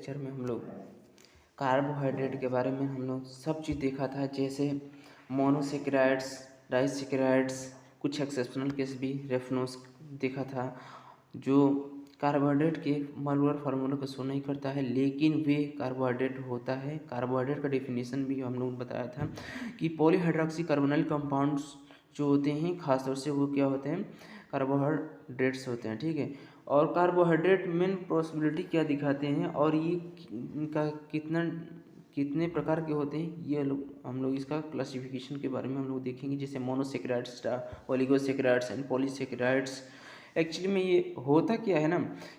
Lecture में हम लोग कार्बोहाइड्रेट के बारे में हम लोग सब चीज़ देखा था, जैसे मोनोसेकेराइड्स, डाइसेकेराइड्स, कुछ एक्सेप्शनल केस भी रेफरेंस देखा था। जो कार्बोहाइड्रेट के मॉलिक्यूलर फार्मूला को शो नहीं करता है, लेकिन वे कार्बोहाइड्रेट होता है। कार्बोहाइड्रेट का डेफिनेशन भी हम लोग बताया था कि पॉलीहाइड्रोक्सी कार्बोनिल कंपाउंड्स जो होते हैं खासतौर से वो क्या होते हैं, कार्बोहाइड्रेट्स होते हैं। ठीक है, और कार्बोहाइड्रेट मेन पॉसिबिलिटी क्या दिखाते हैं और ये इनका कितने प्रकार के होते हैं, ये हम लोग इसका क्लासिफिकेशन के बारे में हम लोग देखेंगे। जैसे monosaccharides, oligosaccharides and polysaccharides. Actually में ये होता क्या है ना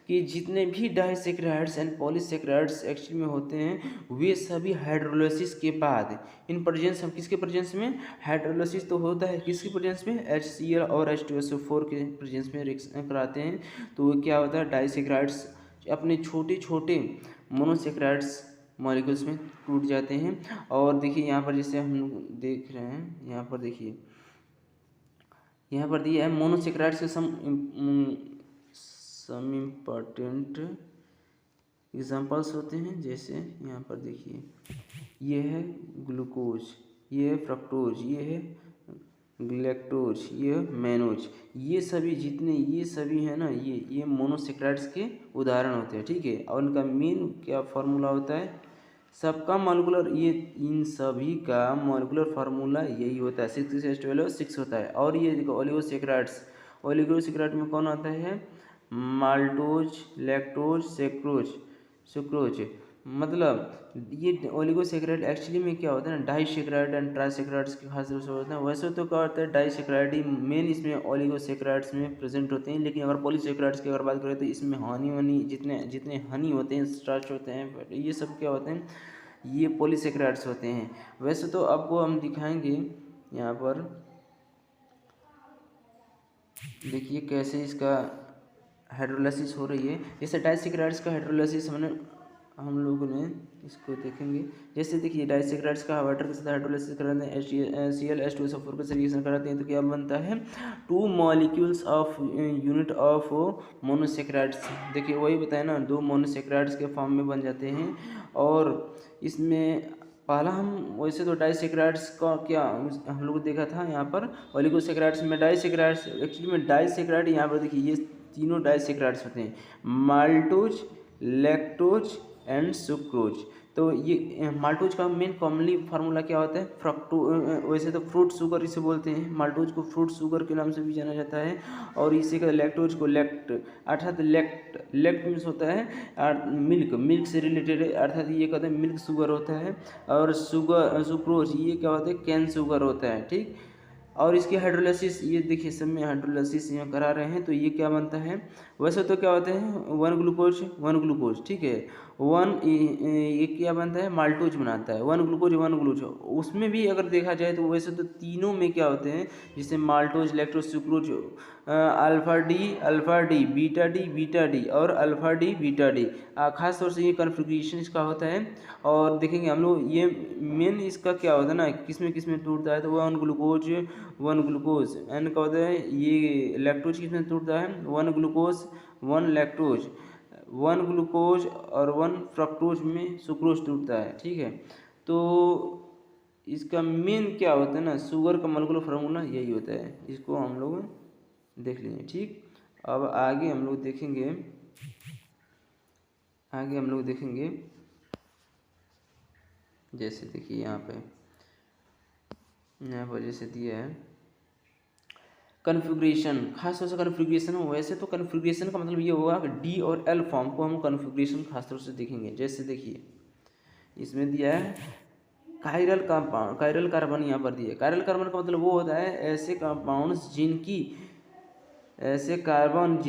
कि जितने भी डाइसेकेराइड्स एंड पॉलीसेकेराइड्स एक्चुअली में होते हैं वे सभी हाइड्रोलाइसिस के बाद इन प्रेजेंस, हम किसके प्रेजेंस में, हाइड्रोलाइसिस तो होता है किसके प्रेजेंस में, HCl और H2SO4 के प्रेजेंस में रिएक्शन कराते हैं। तो वो क्या होता है, डाइसेकेराइड्स अपने छोटे छोटे मोनोसेकेराइड्स मॉलिक्यूल्स में टूट जाते हैं। और देखिए यहाँ पर जैसे हम लोग देख रहे हैं, यहाँ पर देखिए यहाँ पर दिया है मोनोसेकेराइड्स के सम इम्पॉर्टेंट एग्जांपल्स होते हैं। जैसे यहाँ पर देखिए ये है ग्लूकोज, ये है फ्रक्टोज, ये है ग्लैक्टोज, ये है मैनोज। ये सभी जितने ये सभी है ना, ये मोनोसेकेराइड्स के उदाहरण होते हैं। ठीक है, और इनका मेन क्या फार्मूला होता है, सबका मॉलिक्यूलर, ये इन सभी का मॉलिक्यूलर फार्मूला यही होता है, 6 होता है। और ये देखो ओलिगोसेकेराइड्स, ओलिगोसेकेराइड में कौन आता है, माल्टोज, लैक्टोज, सुक्रोज। मतलब ये ओलिगोसेकेराइड एक्चुअली में क्या होता है ना, डाइसेकेराइड एंड ट्राइसेकेराइड्स के खास रूप से होते हैं। वैसे तो क्या होता है, डाइसेकेराइड ही मेन इसमें ओलिगोसेकेराइड्स में प्रेजेंट होते हैं, लेकिन अगर पॉलीसेकेराइड्स की अगर बात करें तो इसमें हनी जितने जितने हनी होते हैं, स्टार्च होते हैं, ये सब क्या होते हैं, ये पॉलीसेकेराइड्स होते हैं। वैसे तो आपको हम दिखाएंगे यहाँ पर, देखिए कैसे इसका हाइड्रोलाइसिस हो रही है। जैसे डाइसेकेराइड्स का हाइड्रोलाइसिस हम लोगों ने इसको देखेंगे। जैसे देखिए डाइसेकेराइड्स का वाटर के साथ हाइड्रोलाइसिस कराते हैं, HCl H2SO4 के साथ रिएक्शन कराते हैं तो क्या बनता है, 2 molecules of unit of monosaccharides. देखिए वही बताया ना, 2 मोनोसेकेराइड्स के फॉर्म में बन जाते हैं। और इसमें पहला हम वैसे तो डाइसेकेराइड्स का क्या हम लोग देखा था यहाँ पर, ओलिगोसेकेराइड्स में डाइसेकेराइड्स, एक्चुअली में डाइसेकेराइड यहाँ पर देखिए ये तीनों डाइसेकेराइड्स होते हैं, माल्टोज, लैक्टोज एंड सुक्रोज। तो ये माल्टोज का मेन कॉमनली फार्मूला क्या होता है, वैसे तो फ्रूट शुगर इसे बोलते हैं, माल्टोज को फ्रूट शुगर के नाम से भी जाना जाता है। और इसी का लैक्टोज को लेक्ट, अर्थात लेक्ट मीन्स होता है मिल्क से रिलेटेड है, अर्थात ये कहते हैं मिल्क शुगर होता है। और सुक्रोज ये क्या होता है, कैन शुगर होता है। ठीक, और इसकी हाइड्रोलाइसिस ये देखिए सब में हाइड्रोलाइसिस यहाँ करा रहे हैं तो ये क्या बनता है, वैसे तो क्या होते हैं 1 ग्लूकोज। ठीक है, ये क्या बनता है, माल्टोज बनाता है, 1 ग्लूकोज। उसमें भी अगर देखा जाए तो वैसे तो तीनों में क्या होते हैं, जैसे maltose, lactose, sucrose, alpha D, beta D और अल्फा डी, बीटा डी। खास तौर से ये कन्फिग्रेशन इसका होता है। और देखेंगे हम लोग ये मेन इसका क्या होता है ना, किस में टूटता है तो 1 ग्लूकोज एन का होता है। ये लैक्टोज किस में टूटता है, 1 ग्लूकोज 1 लैक्टोज, 1 ग्लूकोज और 1 फ्रक्टोज में सुक्रोज टूटता है। ठीक है, तो इसका मेन क्या होता है ना, शुगर का मॉलिक्यूलर फार्मूला यही होता है, इसको हम लोग देख लेंगे। ठीक, अब आगे हम लोग देखेंगे, जैसे देखिए यहाँ पर जैसे दिया है कन्फिग्रेशन, खास तौर से कन्फिग्रेशन हो। वैसे तो कन्फिग्रेशन का मतलब ये होगा कि D और L फॉर्म को हम कन्फिग्रेशन खास तौर से देखेंगे। जैसे देखिए इसमें दिया है कायरल कंपाउंड, कायरल कार्बन यहाँ पर दिया है। कायरल कार्बन का मतलब वो होता है ऐसे कंपाउंड्स जिनकी ऐसे कंपाउंड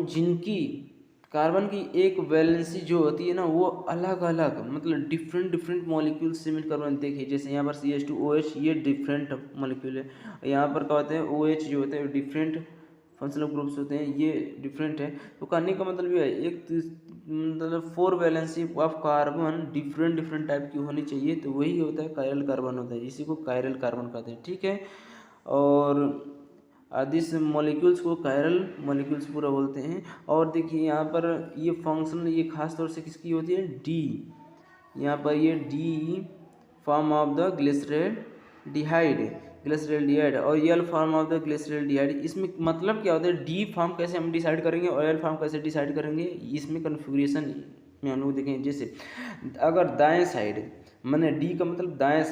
जिनकी कार्बन की एक वैलेंसी जो होती है ना वो अलग अलग, मतलब डिफरेंट मॉलिक्यूल से मिलकर बनते हैं। जैसे यहाँ पर CH2OH ये डिफरेंट मॉलिक्यूल है, यहाँ पर क्या होते हैं OH जो होते हैं डिफरेंट फंक्शनल ग्रुप्स होते हैं, ये डिफरेंट है। तो कहने का मतलब ये है एक मतलब 4 valency of carbon different type की होनी चाहिए, तो वही होता है कायरल कार्बन होता है, इसी को कायरल कार्बन कहते हैं। ठीक है, और दिस मॉलिक्यूल्स को कायरल मॉलिक्यूल्स पूरा बोलते हैं। और देखिए यहाँ पर ये फंक्शन ये खास तौर से किसकी होती है, डी, यहाँ पर ये D form of the glyceraldehyde और यल फॉर्म ऑफ द ग्लिसरॉल्डिहाइड। इसमें मतलब क्या होता है, डी फॉर्म कैसे हम डिसाइड करेंगे और एल फॉर्म कैसे डिसाइड करेंगे, इसमें कन्फिग्रेशन में हम लोग देखेंगे। जैसे अगर दाएं साइड, मैंने डी का मतलब दाएं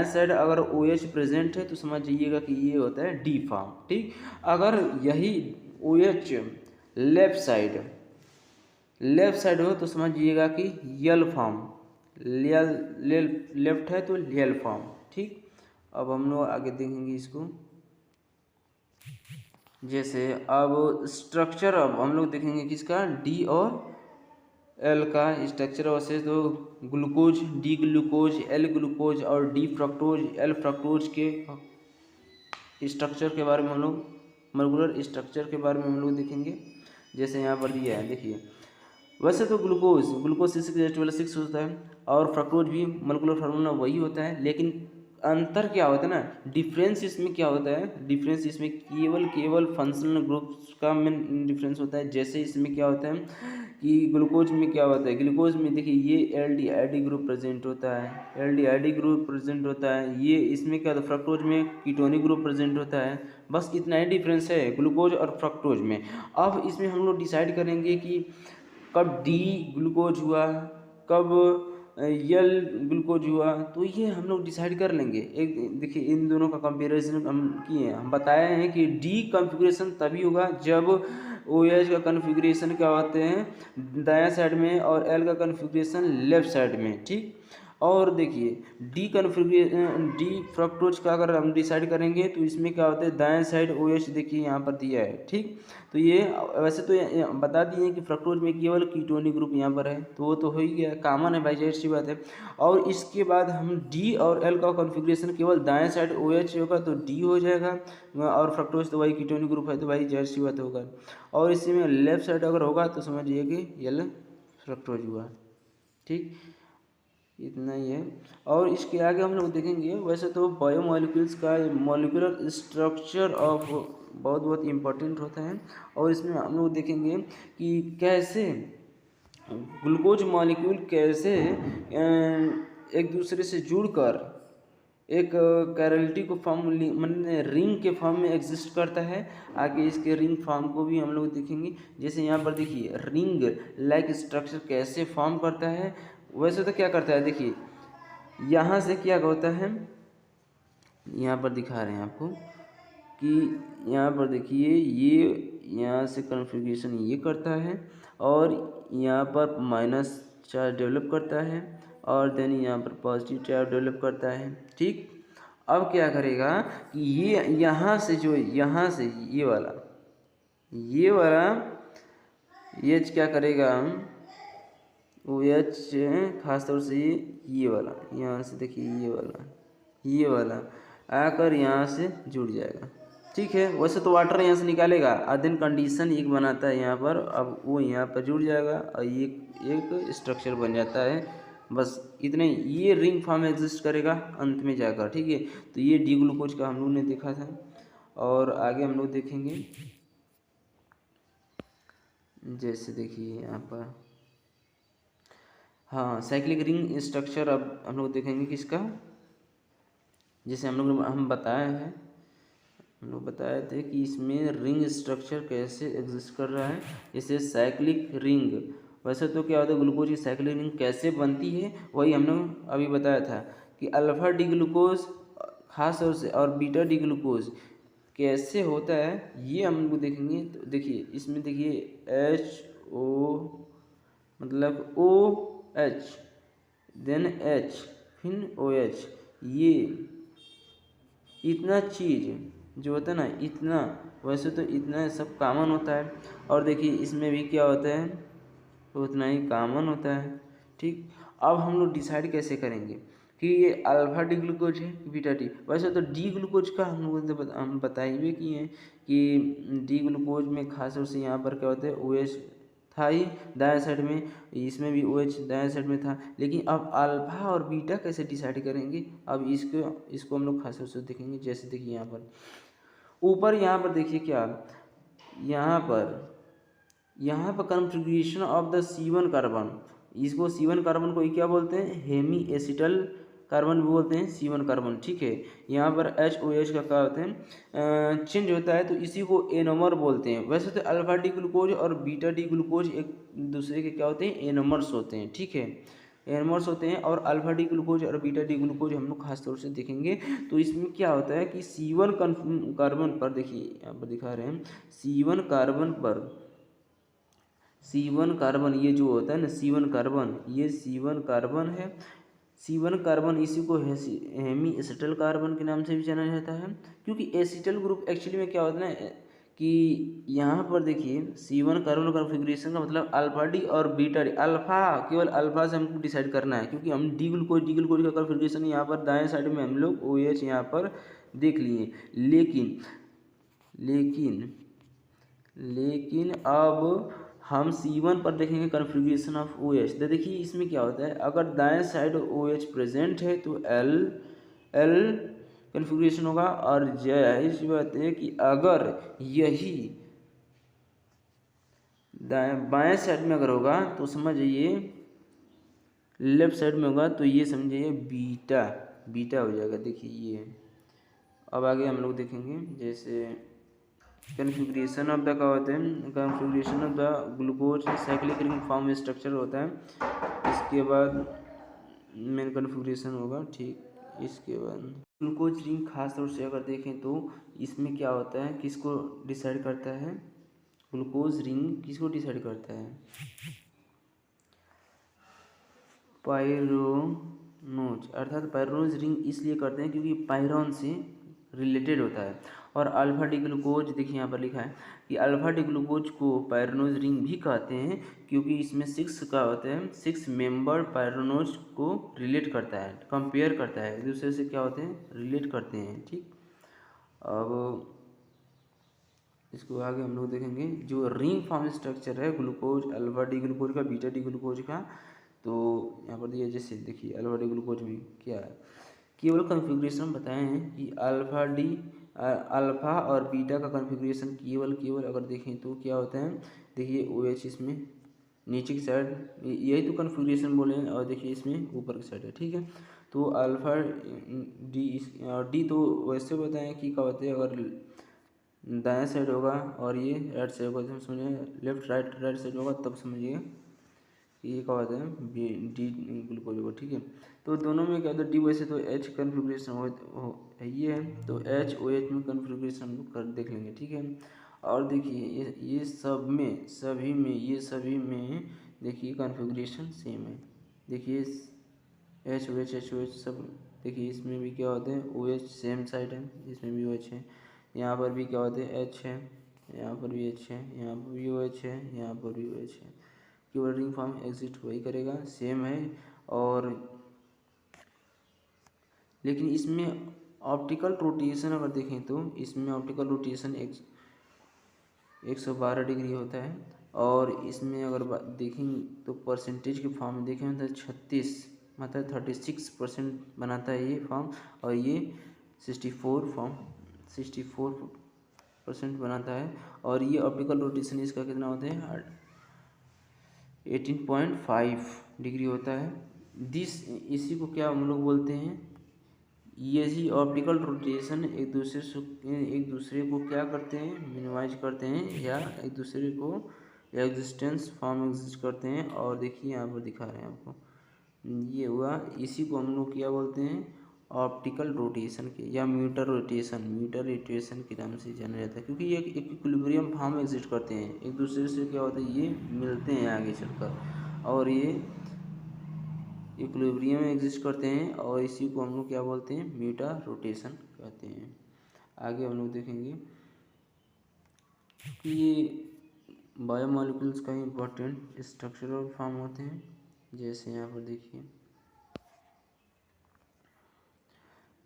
साइड अगर ओ एच प्रेजेंट है तो समझ जाइएगा कि ये होता है डी फॉर्म, ठीक। अगर यही ओ एच लेफ्ट साइड हो तो समझिएगा कि यल फॉर्म, लेफ्ट है तो यल फॉर्म, ठीक। अब हम लोग आगे देखेंगे इसको। जैसे अब स्ट्रक्चर अब हम लोग देखेंगे किसका, डी और एल का स्ट्रक्चर वैसे तो glucose, D glucose, L glucose और डी फ्रक्टोज, एल फ्रक्टोज के स्ट्रक्चर के बारे में हम लोग, मॉलिक्यूलर स्ट्रक्चर के बारे में हम लोग देखेंगे। जैसे यहाँ पर दिया है, देखिए वैसे तो ग्लूकोज C6H12 होता है और फ्रक्टोज भी मॉलिक्यूलर फार्मूला वही होता है, लेकिन अंतर क्या होता है ना, डिफरेंस इसमें क्या होता है, डिफरेंस इसमें केवल फंक्शनल ग्रुप्स का में डिफरेंस होता है। जैसे इसमें क्या होता है कि ग्लूकोज में क्या होता है, ग्लूकोज में देखिए ये एल्डिहाइड ग्रुप प्रेजेंट होता है, ये इसमें क्या होता है, फ्रक्टोज में कीटोनिक ग्रुप प्रेजेंट होता है। बस इतना ही डिफरेंस है ग्लूकोज और फ्रक्टोज में। अब इसमें हम लोग डिसाइड करेंगे कि कब डी ग्लूकोज हुआ, कब यल ग्लूकोज हुआ, तो ये हम लोग डिसाइड कर लेंगे। एक देखिए इन दोनों का कंपैरिजन हम किए हैं, हम बताए हैं कि डी कॉन्फ़िगरेशन तभी होगा जब ओ एच का कॉन्फ़िगरेशन क्या होते हैं दायां साइड में और एल का कॉन्फ़िगरेशन लेफ्ट साइड में, ठीक। और देखिए डी फ्रक्टोज का अगर हम डिसाइड करेंगे तो इसमें क्या होता है, दाएं साइड ओ एच देखिए यहाँ पर दिया है, ठीक। तो ये वैसे तो बता दिए कि फ्रक्टोज में केवल कीटोनिक ग्रुप यहाँ पर है, तो वो तो हो ही गया, कॉमन है भाई, जाहिर सी बात है। और इसके बाद हम डी और एल का कॉन्फ़िगरेशन केवल दाएं साइड ओ एच होगा तो डी हो जाएगा, और फ्रक्टोज तो भाई कीटोनिक ग्रुप है तो भाई जाहिर सी बात होगा। और इसी में लेफ्ट साइड अगर होगा तो समझिए कि यल फ्रक्टोज हुआ, ठीक। इतना ही है। और इसके आगे हम लोग देखेंगे, वैसे तो बायोमॉलिक्यूल्स का मॉलिक्यूलर स्ट्रक्चर ऑफ बहुत इम्पोर्टेंट होता है। और इसमें हम लोग देखेंगे कि कैसे ग्लूकोज मॉलिक्यूल कैसे एक दूसरे से जुड़कर एक कैरलिटी को फॉर्म मैंने रिंग के फॉर्म में एग्जिस्ट करता है। आगे इसके रिंग फॉर्म को भी हम लोग देखेंगे। जैसे यहाँ पर देखिए रिंग लाइक स्ट्रक्चर कैसे फॉर्म करता है। वैसे तो क्या करता है, देखिए यहाँ से क्या होता है, यहाँ पर दिखा रहे हैं आपको कि यहाँ पर देखिए ये यहाँ से कॉन्फ़िगरेशन ये करता है और यहाँ पर माइनस चार्ज डेवलप करता है और देन यहाँ पर पॉजिटिव चार्ज डेवलप करता है, ठीक। अब क्या करेगा कि ये यहाँ से जो यहाँ से ये वाला एच क्या करेगा, ओ एच खासतौर से ये वाला यहाँ से देखिए ये वाला आकर यहाँ से जुड़ जाएगा, ठीक है। वैसे तो वाटर यहाँ से निकालेगा और देन कंडीशन एक बनाता है यहाँ पर, अब वो यहाँ पर जुड़ जाएगा और ये एक स्ट्रक्चर बन जाता है। बस इतने, ये रिंग फॉर्म एग्जिस्ट करेगा अंत में जाकर, ठीक है। तो ये डी ग्लूकोज का हम लोग ने देखा था और आगे हम लोग देखेंगे। जैसे देखिए यहाँ पर हाँ साइक्लिक रिंग स्ट्रक्चर अब हम लोग देखेंगे किसका। जैसे हम बताए थे कि इसमें रिंग स्ट्रक्चर कैसे एग्जिस्ट कर रहा है। जैसे साइक्लिक रिंग, वैसे तो क्या होता है ग्लूकोज की साइक्लिक रिंग कैसे बनती है वही हमने अभी बताया था कि अल्फा डी ग्लूकोज खास तौर से और बीटा डी ग्लूकोज कैसे होता है ये हम लोग देखेंगे। तो देखिए इसमें देखिए HO मतलब OH देन H फिर OH, ये इतना चीज़ जो होता है ना, इतना वैसे तो इतना सब कॉमन होता है और देखिए इसमें भी क्या होता है उतना ही कॉमन होता है, ठीक। अब हम लोग डिसाइड कैसे करेंगे कि ये अल्फा डी ग्लूकोज है कि बीटा डी। वैसे तो डी ग्लूकोज का हम बताए हुए किए हैं कि डी ग्लूकोज में खास तौर से यहाँ पर क्या होता है OH था ही दाएं साइड में, इसमें भी OH दाएं साइड में था। लेकिन अब अल्फा और बीटा कैसे डिसाइड करेंगे, अब इसको हम लोग खास तौर से देखेंगे। जैसे देखिए यहाँ पर ऊपर यहाँ पर देखिए क्या, यहाँ पर configuration of the C1 carbon, इसको C1 कार्बन को क्या बोलते हैं, हेमी एसिटल कार्बन भी बोलते हैं, C1 कार्बन, ठीक है। यहाँ पर HOH का क्या होते हैं, चेंज होता है तो इसी को एनोमर बोलते हैं। वैसे तो अल्फा डी ग्लूकोज और बीटा डी ग्लूकोज एक दूसरे के क्या होते हैं, एनोमर्स होते हैं, ठीक है, एनोमर्स होते हैं। और अल्फा डी ग्लूकोज और बीटा डी ग्लूकोज हम लोग खास तौर से देखेंगे। तो इसमें क्या होता है कि C1 कार्बन पर, देखिए यहाँ पर दिखा रहे हैं, C1 कार्बन पर, C1 कार्बन ये जो होता है ना, C1 कार्बन, ये C1 कार्बन है। C1 कार्बन इसी को हेमी एसिटल कार्बन के नाम से भी जाना जाता है, क्योंकि एसिटल ग्रुप एक्चुअली में क्या होता है ना कि यहाँ पर देखिए C1 कार्बन कॉन्फ़िगरेशन का मतलब अल्फा डी और बीटा डी, अल्फा केवल अल्फा से हमको डिसाइड करना है, क्योंकि हम डी ग्लूकोज का कॉन्फ़िगरेशन यहाँ पर दाएं साइड में हम लोग OH यहाँ पर देख लिए। लेकिन लेकिन लेकिन अब हम C1 पर देखेंगे कन्फिग्रेशन ऑफ OH। तो देखिए इसमें क्या होता है, अगर दाएं साइड OH प्रेजेंट है तो L कन्फिग्रेशन होगा, और जाहिर सी बात है कि अगर यही बाएं साइड में अगर होगा तो समझिए लेफ्ट साइड में होगा तो ये समझिए बीटा हो जाएगा। देखिए ये अब आगे हम लोग देखेंगे, जैसे कन्फिग्रेशन ऑफ द क्या होते हैं, configuration of the glucose cyclic ring form structure होता है। इसके बाद मेन कन्फिग्रेशन होगा, ठीक। इसके बाद ग्लूकोज रिंग खास तौर से अगर देखें तो इसमें क्या होता है, किसको डिसाइड करता है, ग्लूकोज रिंग किसको डिसाइड करता है, पायरोनोज, अर्थात पायरोनोज रिंग इसलिए करते हैं क्योंकि पायरोन से रिलेटेड होता है। और अल्फा डी ग्लूकोज, देखिए यहाँ पर लिखा है कि अल्फा डी ग्लूकोज को पायरोनोज रिंग भी कहते हैं, क्योंकि इसमें 6 का होते हैं, 6 मेंबर पायरोनोज को रिलेट करता है, कंपेयर करता है, एक दूसरे से क्या होते हैं, रिलेट करते हैं, ठीक। अब इसको आगे हम लोग देखेंगे, जो रिंग फॉर्म स्ट्रक्चर है ग्लूकोज, अल्फा डी ग्लूकोज का, बीटा डी ग्लूकोज का। तो यहाँ पर दिया, जैसे देखिए अल्फा डी ग्लूकोज में क्या है, केवल कन्फिग्रेशन बताए हैं कि अल्फा और बीटा का कन्फिग्रेशन केवल अगर देखें तो क्या होता है, देखिए OH इसमें नीचे की साइड, यही तो कन्फिग्रेशन बोले हैं, और देखिए इसमें ऊपर की साइड है, ठीक है। तो अल्फा डी और डी तो वैसे बताएं कि क्या होते हैं, अगर दाएं साइड होगा और ये राइट साइड होगा, समझिए लेफ्ट राइट साइड होगा तब समझिए ये क्या होता है, डी ग्लूकोज होगा, ठीक है। तो दोनों में क्या होता है, डी वैसे तो H कन्फिग्रेशन हो ये है, तो HOH में कन्फिग्रेशन हम लोग कर देख लेंगे, ठीक है। और देखिए ये सभी में देखिए कन्फिग्रेशन सेम है। देखिए HOH सब, देखिए इसमें भी क्या होते हैं, OH सेम साइड है, इसमें भी OH है, यहाँ पर भी क्या होते हैं, H है, यहाँ पर भी H है, यहाँ पर भी OH है, यहाँ पर भी OH है, केवल रिंग फॉर्म एग्जिस्ट वही करेगा, सेम है। और लेकिन इसमें ऑप्टिकल रोटेशन अगर देखें तो इसमें ऑप्टिकल रोटेशन 112 डिग्री होता है, और इसमें अगर देखें तो परसेंटेज के फॉर्म में देखें तो 36% बनाता है ये फॉर्म, और ये 64% बनाता है। और ये ऑप्टिकल रोटेशन इसका कितना होता है, 18.5 डिग्री होता है। इसी को क्या हम लोग बोलते हैं, ये जी ऑप्टिकल रोटेशन एक दूसरे को क्या करते हैं, मिनिमाइज करते हैं, या एक दूसरे को एग्जिस्टेंस फॉर्म एग्जिस्ट करते हैं। और देखिए यहाँ पर दिखा रहे हैं आपको, ये हुआ, इसी को हम लोग क्या बोलते हैं, ऑप्टिकल रोटेशन के या म्यूटर रोटेशन के नाम से जाना जाता है, क्योंकि ये एक इक्विलिब्रियम फॉर्म एग्जिस्ट करते हैं, एक दूसरे से क्या होता है, ये मिलते हैं आगे चलकर, और ये इक्विलिब्रियम में एग्जिस्ट करते हैं, और इसी को हम लोग क्या बोलते हैं, म्यूटर रोटेशन कहते हैं। आगे हम लोग देखेंगे कि ये बायोमॉलिक्यूल्स का इम्पोर्टेंट स्ट्रक्चरल फॉर्म होते हैं, जैसे यहाँ पर देखिए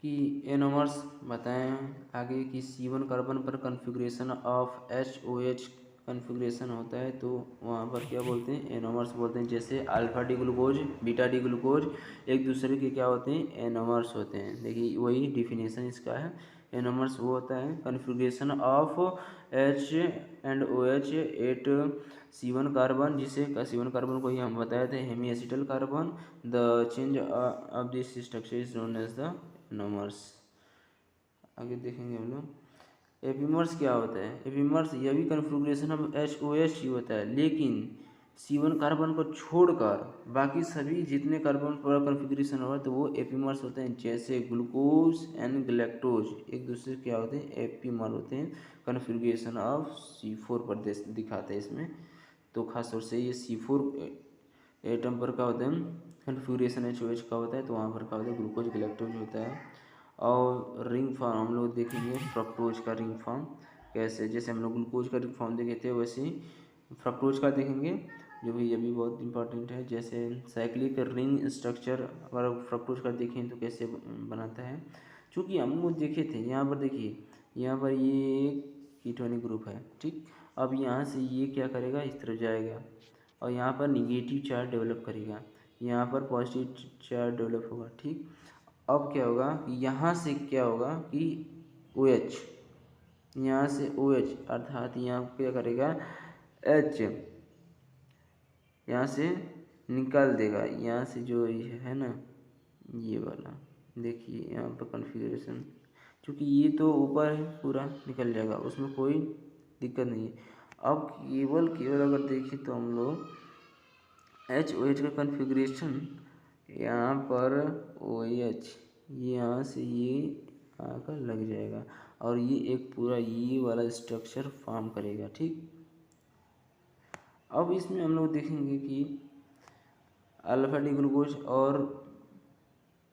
कि एनोमर्स बताएं आगे कि C1 कार्बन पर कन्फिग्रेशन ऑफ HOH कन्फिग्रेशन होता है, तो वहाँ पर क्या बोलते हैं, एनोमर्स बोलते हैं। जैसे alpha D glucose, beta D glucose एक दूसरे के क्या होते हैं, एनोमर्स होते हैं। देखिए वही डिफिनेशन इसका है एनोमर्स वो होता है configuration of H&OH eight C1 carbon, जिसे C1 कार्बन को ही हम बताए थे hemiacetal carbon. The change of this structure is known as the anomers. आगे देखेंगे हम लोग एपीमर्स क्या होता है। एपीमर्स यह भी कन्फिग्रेशन ऑफ HOH ही होता है, लेकिन C1 कार्बन को छोड़कर बाकी सभी जितने कार्बन पर कन्फिग्रेशन होगा तो वो एपीमर्स होते हैं। जैसे ग्लूकोज एंड गैलेक्टोज एक दूसरे क्या होते हैं, एपीमर होते हैं। कन्फिग्रेशन ऑफ C4 पर दिखाते हैं इसमें, तो खास तौर से ये C4 एटम पर का होता है कन्फिग्रेशन HOH का होता है, तो वहाँ पर क्या होता है ग्लूकोज गैलेक्टोज होता है। और रिंग फॉर्म हम लोग देखेंगे फ्रक्टोज का रिंग फॉर्म कैसे, जैसे हम लोग ग्लूकोज का रिंग फॉर्म देखे थे वैसे ही फ्रक्टोज का देखेंगे, जो भी ये भी बहुत इंपॉर्टेंट है। जैसे साइक्लिक रिंग स्ट्रक्चर अगर फ्रक्टोज का देखें तो कैसे बनाता है, चूँकि हम लोग देखे थे यहाँ पर देखिए, यहाँ पर ये एक कीटोनिक ग्रुप है, ठीक। अब यहाँ से ये क्या करेगा, इस तरफ जाएगा और यहाँ पर निगेटिव चार्ज डेवलप करेगा, यहाँ पर पॉजिटिव चार्ज डेवलप होगा, ठीक। अब क्या होगा, यहाँ से क्या होगा कि OH, यहाँ से OH अर्थात यहाँ क्या करेगा H यहाँ से निकाल देगा, यहाँ से जो ये है ना ये वाला देखिए यहाँ पर कन्फिग्रेशन, क्योंकि ये तो ऊपर है पूरा निकल जाएगा, उसमें कोई दिक्कत नहीं है। अब केवल अगर देखें तो हम लोग HOH का कन्फिग्रेशन यहाँ पर OH यहाँ से ये आकर लग जाएगा और ये एक पूरा ये वाला स्ट्रक्चर फॉर्म करेगा, ठीक। अब इसमें हम लोग देखेंगे कि अल्फा डी ग्लूकोज और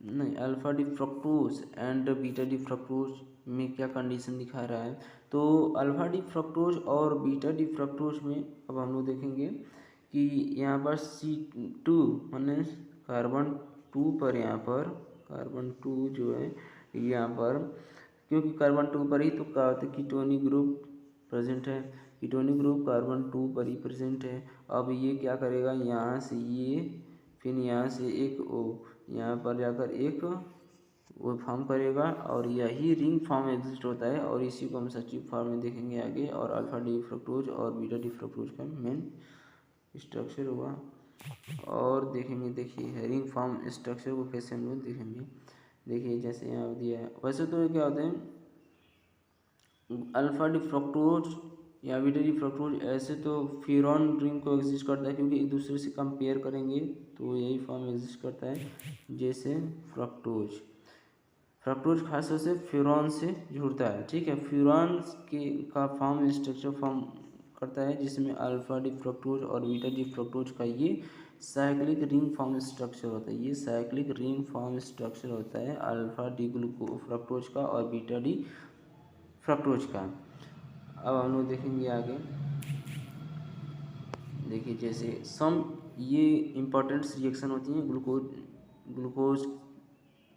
नहीं alpha D fructose and beta D fructose में क्या कंडीशन दिखा रहा है। तो अल्फा डी फ्रक्टोज और बीटा डी फ्रक्टोज में अब हम लोग देखेंगे कि यहाँ पर C2 माने कार्बन 2 पर, यहाँ पर कार्बन 2 जो है यहाँ पर, क्योंकि कार्बन 2 पर ही तो क्या होता है कीटोनिक ग्रुप प्रेजेंट है, कीटोनिक ग्रुप कार्बन 2 पर ही प्रेजेंट है। अब ये क्या करेगा, यहाँ से ये फिर यहाँ से एक O यहाँ पर जाकर एक वो फॉर्म करेगा और यही रिंग फॉर्म एग्जिस्ट होता है और इसी को हम सचिव फॉर्म में देखेंगे आगे। और अल्फा डी फ्रक्टोज और बीटा डी फ्रक्टोज का मेन स्ट्रक्चर हुआ और देखेंगे। देखिए रिंग फॉर्म स्ट्रक्चर को कैसे हम लोग देखेंगे, देखिए जैसे यहाँ दिया है। वैसे तो क्या होते हैं अल्फा डी फ्रक्टोज या बीटा डी फ्रक्टोज ऐसे तो फ्यूरॉन रिंग को एग्जिस्ट करता है, क्योंकि एक दूसरे से कंपेयर करेंगे तो यही फॉर्म एग्जिस्ट करता है। जैसे फ्रक्टोज खास तौर से फ्यूरॉन से जुड़ता है, ठीक है। फ्यूरॉन का फॉर्म स्ट्रक्चर फॉर्म करता है जिसमें अल्फा डी फ्रक्टोज और बीटा डी फ्रक्टोज का ये साइक्लिक रिंग फॉर्म स्ट्रक्चर होता है। ये साइक्लिक रिंग फॉर्म स्ट्रक्चर होता है अल्फा डी फ्रक्टोज का और बीटा डी फ्रक्टोज का। अब हम लोग देखेंगे आगे, देखिए जैसे सम ये इम्पोर्टेंट रिएक्शन होती हैं ग्लूकोज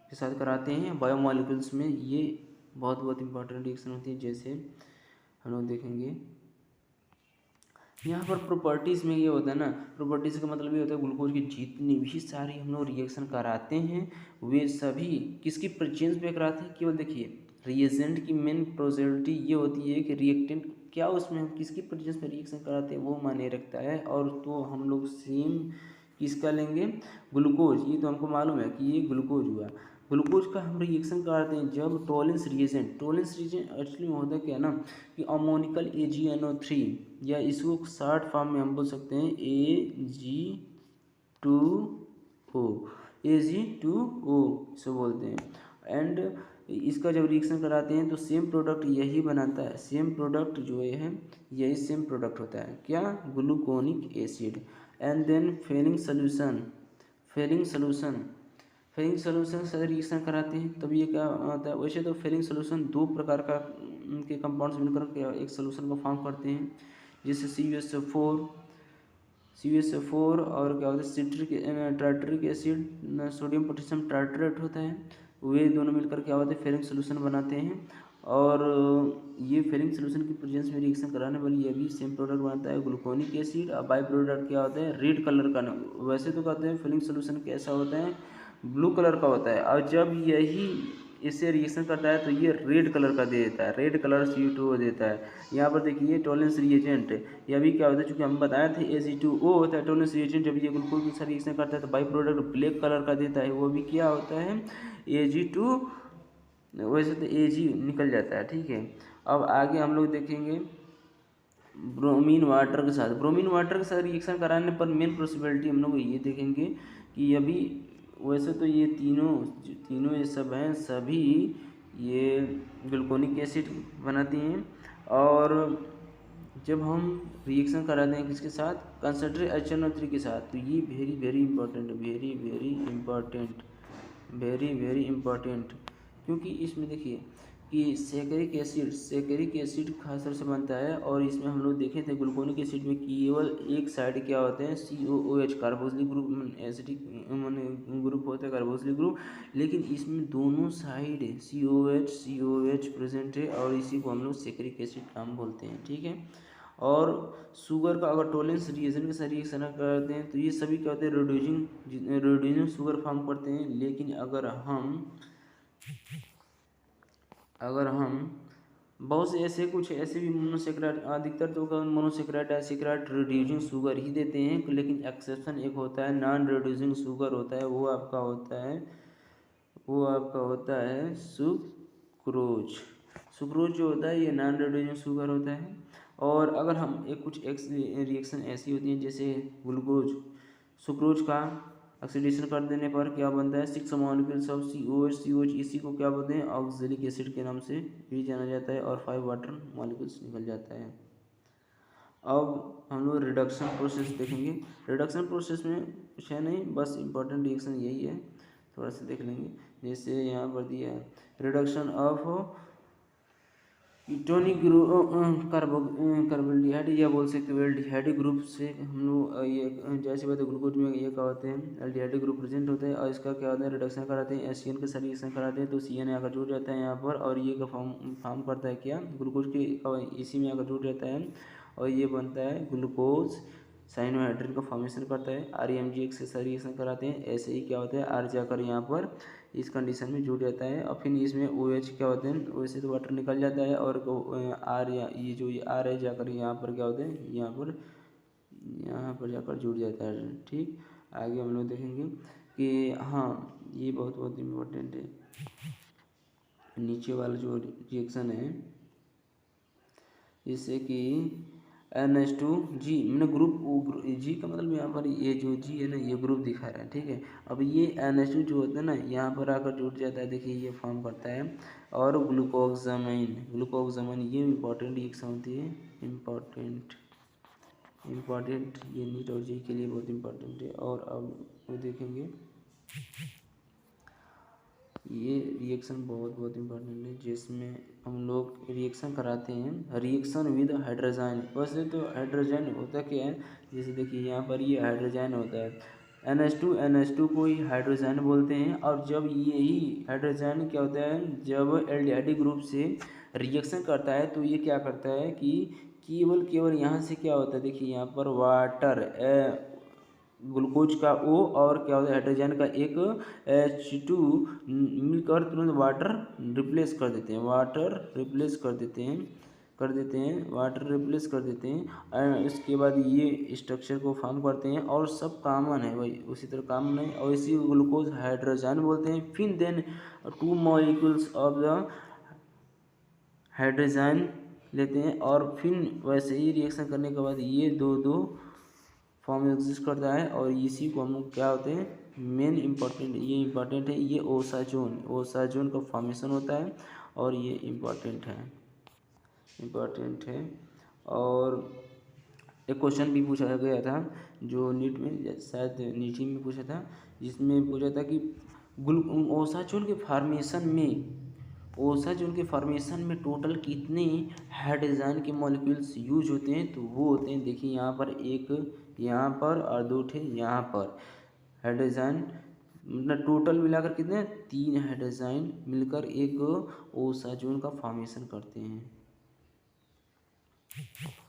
के साथ कराते हैं बायोमॉलिक्यूल्स में, ये बहुत इम्पोर्टेंट रिएक्शन होती है। जैसे हम लोग देखेंगे यहाँ पर प्रॉपर्टीज़ में ये होता है ना, प्रॉपर्टीज़ का मतलब ये होता है ग्लूकोज की जितनी भी सारी हम लोग रिएक्शन कराते हैं वे सभी किसकी प्रेजेंस पे कराते हैं। केवल देखिए रिएजेंट की मेन प्रोजेबिलिटी ये होती है कि रिएक्टेंट क्या उसमें हम किसकी प्रेजेंस में रिएक्शन कराते हैं वो मायने रखता है। और तो हम लोग सेम किसका लेंगे, ग्लूकोज, ये तो हमको मालूम है कि ये ग्लूकोज हुआ। ग्लूकोज का हम रिएक्शन कराते हैं जब टोलेंस रिएजेंट एक्चुअली होता है क्या ना कि अमोनिकल AgNO3 या इसको शॉर्ट फॉर्म में हम बोल सकते हैं Ag2O इसे बोलते हैं। एंड इसका जब रिएक्शन कराते हैं तो सेम प्रोडक्ट यही बनाता है, सेम प्रोडक्ट जो ये है यही सेम प्रोडक्ट होता है क्या, gluconic acid. And then Fehling solution से रिएक्शन कराते हैं तब ये क्या होता है। वैसे तो फेरिंग सोल्यूशन दो प्रकार का के कंपाउंड्स मिलकर एक सोल्यूशन को फॉर्म करते हैं, जैसे CuSO4 और क्या होता है citric tartaric acid, sodium potassium tartrate होता है, वे दोनों मिलकर क्या होता है फेरिंग सोल्यूशन बनाते हैं। और ये फेरिंग सोल्यूशन की प्रेजेंस में रिएक्शन कराने वाली ये भी सेम प्रोडक्ट बनता है ग्लूकोनिक एसिड। और बाई प्रोडक्ट क्या होता है रेड कलर का, वैसे तो कहते हैं फेरिंग सोल्यूशन कैसा होता है ब्लू कलर का होता है। और जब यही इससे रिएक्शन करता है तो ये रेड कलर का दे देता है, रेड कलर CO2 देता है। यहाँ पर देखिए टॉलरेंस रिएजेंट, ये भी क्या होता है, चूँकि हम बताए थे Ag2O होता है टॉलरेंस रिएजेंट। जब ये ग्लूकोज के साथ रिएक्शन करता है तो बाई प्रोडक्ट ब्लैक कलर का देता है, वो भी क्या होता है Ag2, वैसे तो Ag निकल जाता है, ठीक है। अब आगे हम लोग देखेंगे ब्रोमीन वाटर के साथ, ब्रोमीन वाटर के साथ रिएक्शन कराने पर मेन पॉसिबिलिटी हम लोग ये देखेंगे कि अभी वैसे तो ये तीनों ये सब हैं, सभी ये ग्लूकोनिक एसिड बनाती हैं। और जब हम रिएक्शन कराते हैं किसके साथ, कंसंट्रेट HNO3 के साथ, तो ये very very important, very very important, very very important. क्योंकि इसमें देखिए कि सेकेरिक एसिड खास तौर से बनता है। और इसमें हम लोग देखे थे ग्लूकोनिक एसिड में केवल एक साइड क्या होते हैं COOH carboxylic group, acidic group होता है कार्बोक्सिलिक ग्रुप, लेकिन इसमें दोनों साइड COH प्रेजेंट है और इसी को हम लोग सेकेरिक एसिड नाम बोलते हैं, ठीक है। और शुगर का अगर टॉलरेंस रिएजेंट के साथ रिएक्शन करते हैं तो ये सभी क्या होते हैं रिड्यूसिंग शुगर फॉर्म करते हैं। लेकिन अगर हम बहुत से ऐसे कुछ ऐसे भी मोनोसेक्राइड, अधिकतर तो मोनोसेक्राइड डाइसेक्राइड रिड्यूसिंग शुगर ही देते हैं, लेकिन एक्सेप्शन एक होता है नॉन रिड्यूसिंग शुगर होता है, वो आपका होता है सुक्रोज। सुक्रोज जो होता है ये नॉन रिड्यूसिंग शुगर होता है। और अगर हम कुछ रिएक्शन ऐसी होती हैं जैसे ग्लूकोज सुक्रोज का ऑक्सीडेशन कर देने पर क्या बनता है 6 मॉलिक्यूल्स ऑफ COH, इसी को क्या बोलते हैं ऑक्जेलिक एसिड के नाम से भी जाना जाता है, और 5 वाटर मॉलिक्यूल्स निकल जाता है। अब हम लोग रिडक्शन प्रोसेस देखेंगे। रिडक्शन प्रोसेस में कुछ है नहीं, बस इंपॉर्टेंट रिएक्शन यही है, थोड़ा सा देख लेंगे। जैसे यहाँ पर दिया है रिडक्शन ऑफ कीटोनिक ग्रुप कार्बोल्डिहाइड, या बोल सकते हो एल्डिहाइड ग्रुप से हम लोग ये जैसे बात है ग्लूकोज में ये क्या होते हैं एल्डिहाइड ग्रुप प्रेजेंट होता है, और इसका क्या होता है रिडक्शन कराते हैं HCN के साथ रिएक्शन कराते हैं तो CN आकर जुड़ जाता है यहाँ पर, और ये का फॉर्म करता है क्या ग्लूकोज के इसी में आकर जुड़ जाता है और ये बनता है ग्लूकोज साइनोहाइड्रेट का फॉर्मेशन करता है। RMGX के साथ रिएक्शन कराते हैं, ऐसे ही क्या होता है R जाकर यहाँ पर इस कंडीशन में जुड़ जाता है, और फिर इसमें OH क्या होते हैं वैसे तो वाटर निकल जाता है, और R या ये जो ये R है जाकर यहाँ पर क्या होते हैं यहाँ पर जाकर जुड़ जाता है, ठीक। आगे हम लोग देखेंगे कि हाँ ये बहुत बहुत इम्पोर्टेंट है, नीचे वाला जो रिएक्शन है जिससे कि NH2G मैंने ग्रुप G का मतलब यहाँ पर ये जो G है ना ये ग्रुप दिखा रहा है, ठीक है। अब ये NH2 जो होता है ना यहाँ पर आकर जुड़ जाता है, देखिए ये फॉर्म करता है, और ग्लूकोक्सामाइन ये इम्पोर्टेंट रिएक्शन होती है, इम्पोर्टेंट ये नीट और जी के लिए बहुत इम्पोर्टेंट है। और अब वो देखेंगे ये रिएक्शन बहुत बहुत इम्पोर्टेंट है जिसमें हम लोग रिएक्शन कराते हैं रिएक्शन विद हाइड्रोजन। वैसे तो हाइड्रोजन होता क्या है, जैसे देखिए यहाँ पर ये हाइड्रोजन होता है NH2 को ही हाइड्रोजन बोलते हैं। और जब यही हाइड्रोजन क्या होता है जब एल्डिहाइड ग्रुप से रिएक्शन करता है तो ये क्या करता है कि केवल यहाँ से क्या होता है, देखिए यहाँ पर वाटर ग्लूकोज का O और क्या होता है हाइड्रोजन का एक H2 मिलकर तुरंत वाटर रिप्लेस कर देते हैं, वाटर रिप्लेस कर देते हैं। इसके बाद ये स्ट्रक्चर को फॉर्म करते हैं, और सब कॉमन है वही उसी तरह कॉमन है, और इसी ग्लूकोज हाइड्रोजन बोलते हैं। फिर then 2 molecules of the hydrogen लेते हैं, और फिर वैसे ही रिएक्शन करने के बाद ये दो फॉर्म एग्जिस्ट करता है, और इसी को हम लोग क्या होते हैं मेन इम्पॉर्टेंट है ये ओसाजोन का फॉर्मेशन होता है, और ये इम्पॉर्टेंट है। और एक क्वेश्चन भी पूछा गया था जो नीट में शायद नीट में पूछा था, जिसमें पूछा था कि ओसाजोन के फॉर्मेशन में टोटल कितने हाइड्रोजन के मॉलिक्यूल्स यूज होते हैं, तो वो होते हैं देखिए यहाँ पर एक यहाँ पर और 2 थे यहाँ पर हाइड्रोजन, मतलब टोटल मिलाकर कितने 3 हाइड्रोजन मिलकर एक ओसाजोन का फॉर्मेशन करते हैं।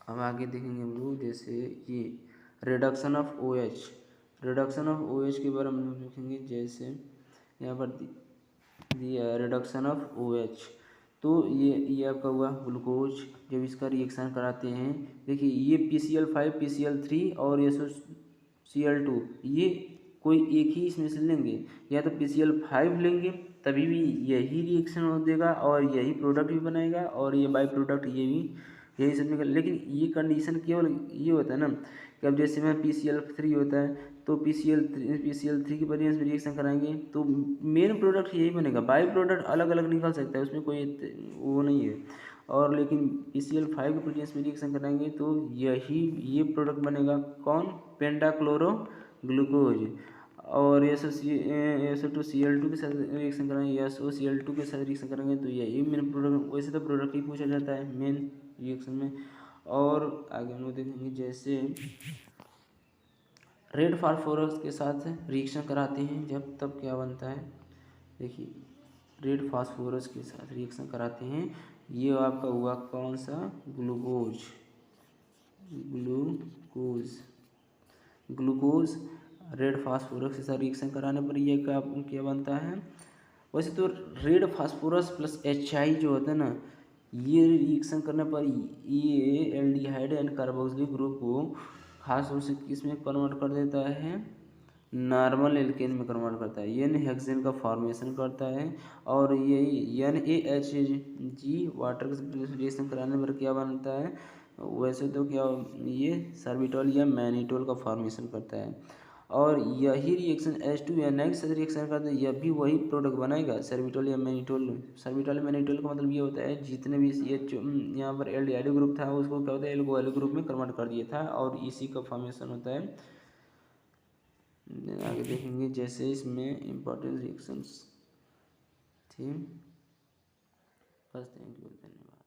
अब आगे देखेंगे हम लोग जैसे ये रिडक्शन ऑफ OH के बारे में हम लोग देखेंगे। जैसे यहाँ पर रिडक्शन ऑफ OH। तो ये आपका हुआ ग्लूकोज। जब इसका रिएक्शन कराते हैं, देखिए ये PCl5 PCl3 और SOCl2, ये कोई एक ही इसमें से लेंगे, या तो PCl5 लेंगे तभी भी यही रिएक्शन हो देगा और यही प्रोडक्ट भी बनाएगा, और ये बाई प्रोडक्ट ये भी यही सब निकल। लेकिन ये कंडीशन केवल ये होता है ना कि अब जैसे में PCl3 होता है तो PCl3 की प्रेजेंस में रिएक्शन कराएंगे तो मेन प्रोडक्ट यही बनेगा, बाई प्रोडक्ट अलग अलग निकल सकता है, उसमें कोई वो नहीं है। और लेकिन PCl5 के प्रेजेंस में रिएक्शन कराएंगे तो ये प्रोडक्ट बनेगा कौन, पेंटाक्लोरो ग्लूकोज। और SO2Cl2 के साथ रिएक्शन कराएंगे, SOCl2 के साथ रिएक्शन करेंगे तो यही मेन प्रोडक्ट। वैसे तो प्रोडक्ट ही पूछा जाता है मेन रिएक्शन में। और आगे हम लोग देखेंगे जैसे रेड फास्फोरस के साथ रिएक्शन कराते हैं जब, तब क्या बनता है, देखिए रेड फास्फोरस के साथ रिएक्शन कराते हैं, ये आपका हुआ कौन सा, ग्लूकोज। ग्लूकोज रेड फास्फोरस के साथ रिएक्शन कराने पर ये क्या बनता है। वैसे तो रेड फास्फोरस प्लस HI जो होता है ना, ये रिएक्शन करने पर ये एल्डिहाइड एंड कार्बोक्सिलिक ग्रुप को खास तौर से किस में कन्वर्ट कर देता है, नॉर्मल एल्केन में कन्वर्ट करता है, ये हेक्सेन का फॉर्मेशन करता है। और यही NaHG वाटर के रिएक्शन कराने पर क्या बनता है, वैसे तो क्या ये सर्बिटॉल या मैनिटोल का फॉर्मेशन करता है। और यही रिएक्शन H2Na के साथ रिएक्शन करता है, यह भी वही प्रोडक्ट बनाएगा, सर्बिटॉल या मैनिटोल। सर्बिटॉल या मैनिटोल का मतलब ये होता है जितने भी ये यहाँ पर एल्डिहाइड ग्रुप था उसको क्या होता है, एल्कोहल ग्रुप में कन्वर्ट कर दिया था, और इसी का फॉर्मेशन होता है। आगे देखेंगे जैसे इसमें इम्पोर्टेंट रिएक्शंस थी। बस थैंक यू, धन्यवाद।